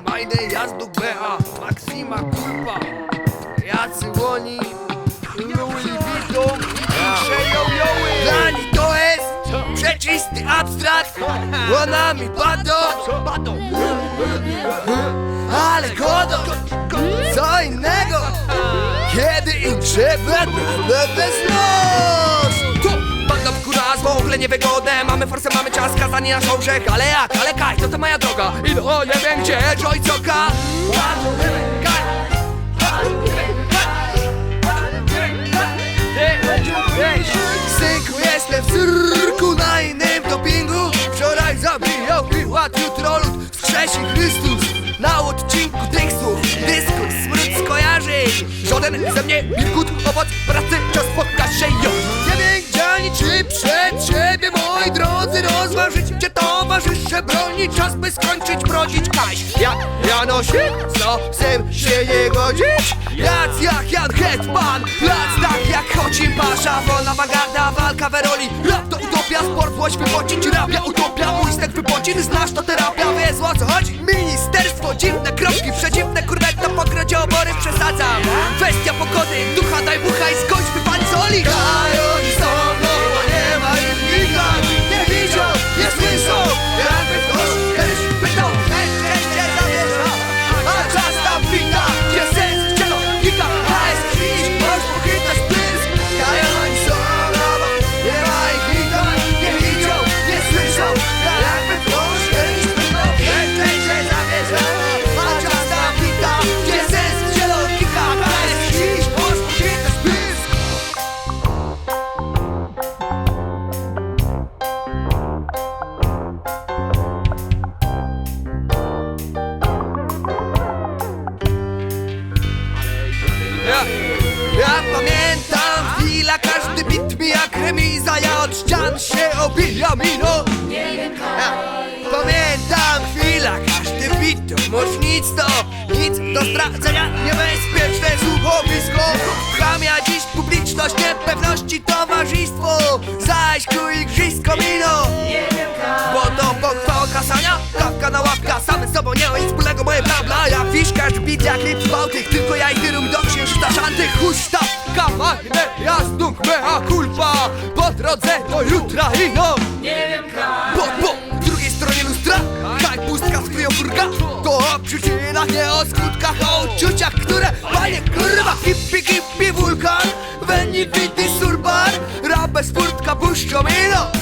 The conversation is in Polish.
Majdę jazdu BA, Maxima Kulpa, jacy łoni, Louis Vuitton, przejojoły. Dla nich to jest przeczysty abstrakt, łonami badą, ale godą, co innego, kiedy im trzeba bez nos. Banda w nas w ogóle niewygodne. Mamy forsę, mamy czas, skazani na Szoł, Żech. Ale jak, ale kaj, to moja droga. I no nie wiem gdzie, Dżojc OK. Synku, jestem w cyrku na innym dopingu. Wczoraj zabijał piłat, jutro lud wskrzesi Chrystus. Na odcinku tych słów dyskurs, smród skojarzeń. Żaden ze mnie wilkut, owoc pracy, czas pokaże ją. Nie wiem gdzie ani czy przed siebie, moi drodzy, rozważyć gdzie towarzysze broni. Czas by skończyć brodzić kaś. Jak Janosie, z losem się nie godzić. Jac jak Jan Hetman, lac tak jak Chocim Pasza. Wolna awangarda, walka w roli. Rap to utopia, sport złość wypocić. Rapia, utopia, mój stek wypocin. Znasz to terapia, wiesz o co chodzi. Ministerstwo, dziwne kropki, przeciwne kurwek. Na pokrodzie obory przesadzam. Kwestia pogody, ducha daj bucha i skończ wypali soli. Oni są mną, a nie ma ich nikak. Nie widzą, nie słyszą. Jakby ktoś kiedyś pytał, gdzie zamierza. A czas tam wita, gdzie sens, gdzie logika. A jest krzyż, możesz pochytać pysk. Oni są mną, nie ma ich nikak. Nie widzą, nie słyszą. Jakby ktoś kiedyś pytał, gdzie zamierza. A czas tam wita, gdzie sens, gdzie logika. A jest krzyż, możesz pochytać pysk. Ja pamiętam chwila, każdy bit mi jak remiza. Ja od ścian się obijam i no. Pamiętam chwila, każdy bit to może nic do stracenia. Niebezpieczne słuchowisko. Chamia dziś publiczność, niepewności towarzystwo. Zaś ku igrzysko mino. Bo to pochwała kasania, kawka na łapka. Same z sobą nie ma nic wspólnego moje bla. Jak wiszkasz bit jak lip z Bałtych. Tylko ja i ty rum do księżyca szantych. Huśtawka, magnę, jazduk, mea kulpa. Po drodze do jutra i no. Po drugiej stronie lustra, kaj pustka z kryjówka. To o przyczynach, nie o skutkach. O uczuciach, które panie kurwa. Hippie, wulkan, wenni, wity, surbar. Rap bez furtka, puszczą i no.